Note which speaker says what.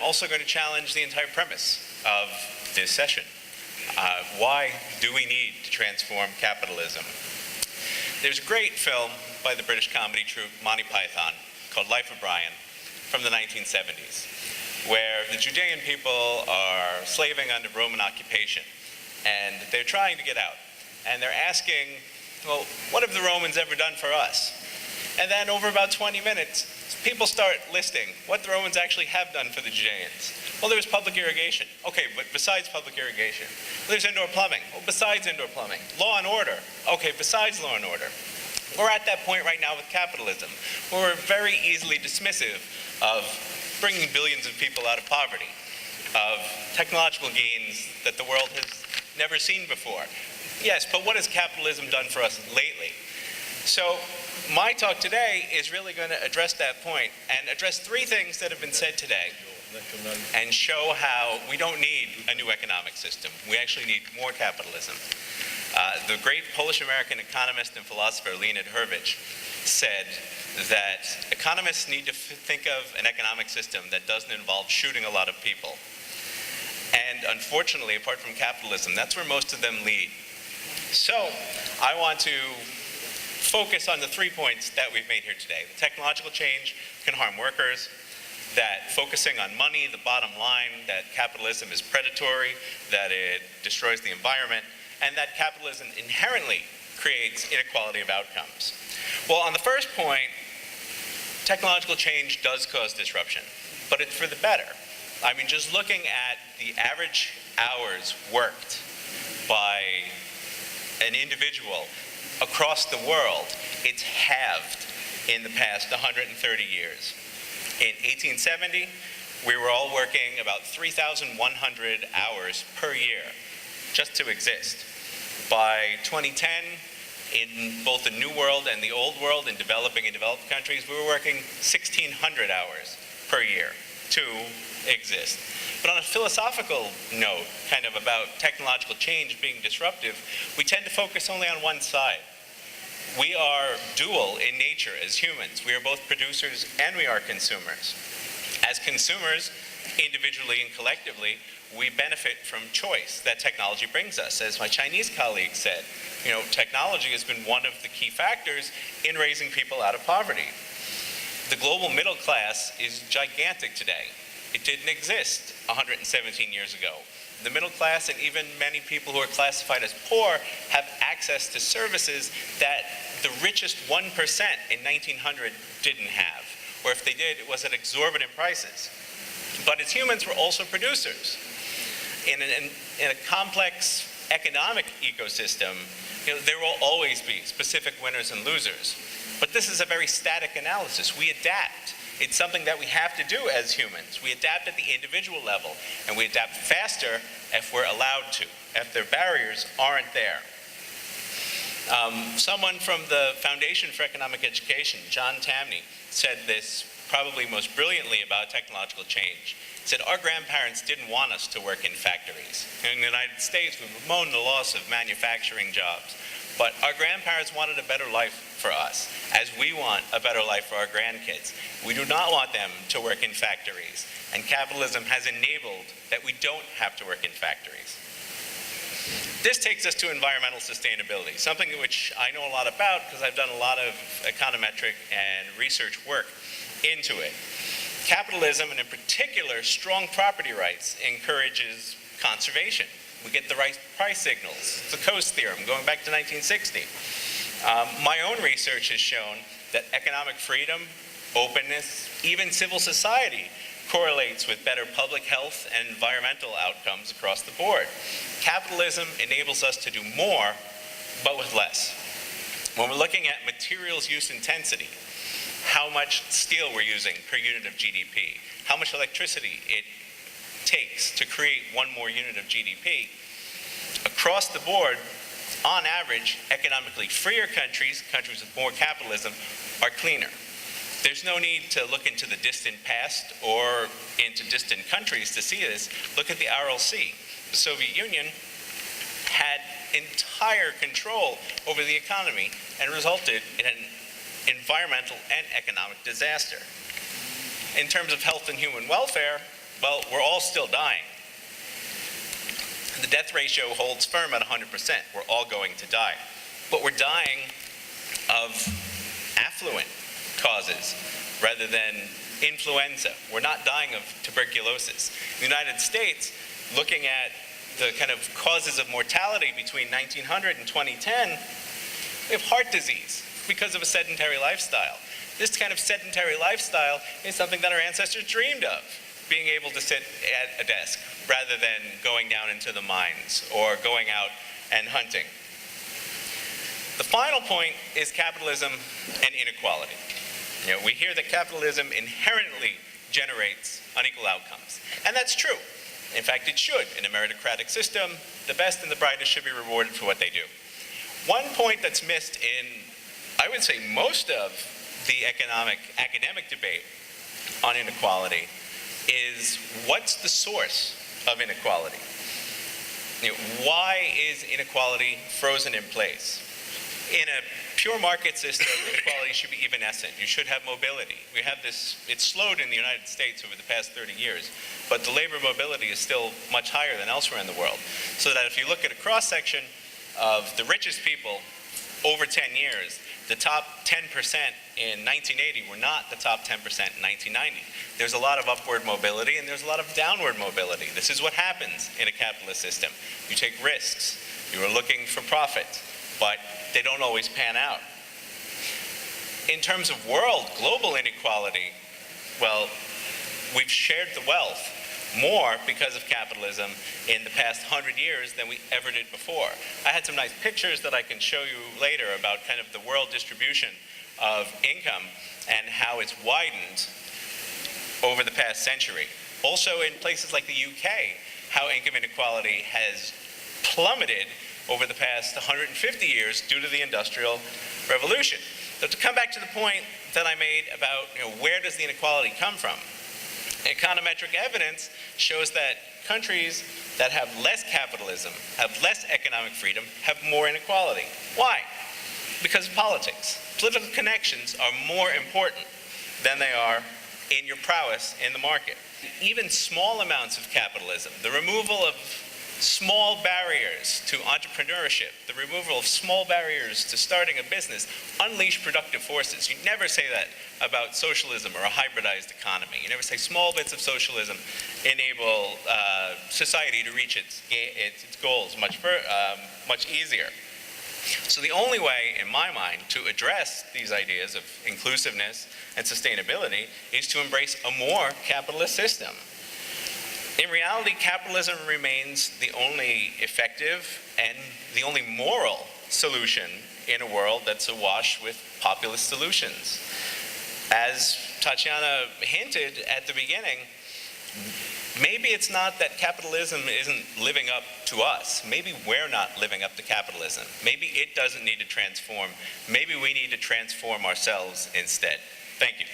Speaker 1: also going to challenge the entire premise of this session. Why do we need to transform capitalism? There's a great film by the British comedy troupe Monty Python called Life of Brian from the 1970s, where the Judean people are slaving under Roman occupation, and they're trying to get out. And they're asking, well, what have the Romans ever done for us? And then over about 20 minutes, people start listing what the Romans actually have done for the Judeans. Well, there was public irrigation. Okay, but besides public irrigation. Well, there's indoor plumbing. Well, besides indoor plumbing. Law and order. Okay, besides law and order. We're at that point right now with capitalism, where we're very easily dismissive of bringing billions of people out of poverty, of technological gains that the world has never seen before. Yes, but what has capitalism done for us lately? So my talk today is really going to address that point and address three things that have been said today and show how we don't need a new economic system. We actually need more capitalism. The great Polish-American economist and philosopher Leonid Hurwicz said that economists need to think of an economic system that doesn't involve shooting a lot of people. And unfortunately, apart from capitalism, that's where most of them lead. So I want to focus on the 3 points that we've made here today. The technological change can harm workers, that focusing on money, the bottom line, that capitalism is predatory, that it destroys the environment, and that capitalism inherently creates inequality of outcomes. Well, on the first point, technological change does cause disruption, but it's for the better. I mean, just looking at the average hours worked by an individual across the world, it's halved in the past 130 years. In 1870, we were all working about 3,100 hours per year just to exist. By 2010, in both the New World and the Old World, in developing and developed countries, we were working 1,600 hours per year to exist. But on a philosophical note, kind of about technological change being disruptive, we tend to focus only on one side. We are dual in nature as humans. We are both producers and we are consumers. As consumers, individually and collectively, we benefit from choice that technology brings us. As my Chinese colleague said, you know, technology has been one of the key factors in raising people out of poverty. The global middle class is gigantic today. It didn't exist 117 years ago. The middle class and even many people who are classified as poor have access to services that the richest 1% in 1900 didn't have. Or if they did, it was at exorbitant prices. But as humans, we're also producers. In a complex economic ecosystem, you know, there will always be specific winners and losers. But this is a very static analysis. We adapt. It's something that we have to do as humans. We adapt at the individual level, and we adapt faster if we're allowed to, if their barriers aren't there. Someone from the Foundation for Economic Education, John Tamney, said this probably most brilliantly about technological change. He said, our grandparents didn't want us to work in factories. In the United States, we bemoan the loss of manufacturing jobs. But our grandparents wanted a better life for us, as we want a better life for our grandkids. We do not want them to work in factories, and capitalism has enabled that we don't have to work in factories. This takes us to environmental sustainability, something which I know a lot about because I've done a lot of econometric and research work into it. Capitalism, and in particular, strong property rights, encourages conservation. We get the right price signals. It's the Coase theorem going back to 1960. My own research has shown that economic freedom, openness, even civil society correlates with better public health and environmental outcomes across the board. Capitalism enables us to do more, but with less. When we're looking at materials use intensity, how much steel we're using per unit of GDP, how much electricity it takes to create one more unit of GDP, across the board, on average, economically freer countries, countries with more capitalism, are cleaner. There's no need to look into the distant past or into distant countries to see this. Look at the RLC. The Soviet Union had entire control over the economy and resulted in an environmental and economic disaster. In terms of health and human welfare, Well, we're all still dying. The death ratio holds firm at 100%. We're all going to die. But we're dying of affluent causes rather than influenza. We're not dying of tuberculosis. In the United States, looking at the kind of causes of mortality between 1900 and 2010, we have heart disease because of a sedentary lifestyle. This kind of sedentary lifestyle is something that our ancestors dreamed of, being able to sit at a desk rather than going down into the mines or going out and hunting. The final point is capitalism and inequality. You know, we hear that capitalism inherently generates unequal outcomes, and that's true. In fact, it should. In a meritocratic system, the best and the brightest should be rewarded for what they do. One point that's missed in, I would say, most of the academic debate on inequality is what's the source of inequality? You know, why is inequality frozen in place? In a pure market system, inequality should be evanescent. You should have mobility. We have this, it's slowed in the United States over the past 30 years, but the labor mobility is still much higher than elsewhere in the world. So that if you look at a cross-section of the richest people over 10 years, the top 10% in 1980 were not the top 10% in 1990. There's a lot of upward mobility and there's a lot of downward mobility. This is what happens in a capitalist system. You take risks. You are looking for profit, but they don't always pan out. In terms of global inequality, well, we've shared the wealth more because of capitalism in the past 100 years than we ever did before. I had some nice pictures that I can show you later about kind of the world distribution of income and how it's widened over the past century. Also in places like the UK, how income inequality has plummeted over the past 150 years due to the Industrial Revolution. So to come back to the point that I made about, you know, where does the inequality come from? Econometric evidence shows that countries that have less capitalism, have less economic freedom, have more inequality. Why? Because of politics. Political connections are more important than they are in your prowess in the market. Even small amounts of capitalism, the removal of small barriers to entrepreneurship, the removal of small barriers to starting a business, unleash productive forces. You never say that about socialism or a hybridized economy. You never say small bits of socialism enable society to reach its goals much easier. So the only way, in my mind, to address these ideas of inclusiveness and sustainability is to embrace a more capitalist system. In reality, capitalism remains the only effective and the only moral solution in a world that's awash with populist solutions. As Tatiana hinted at the beginning, maybe it's not that capitalism isn't living up to us. Maybe we're not living up to capitalism. Maybe it doesn't need to transform. Maybe we need to transform ourselves instead. Thank you.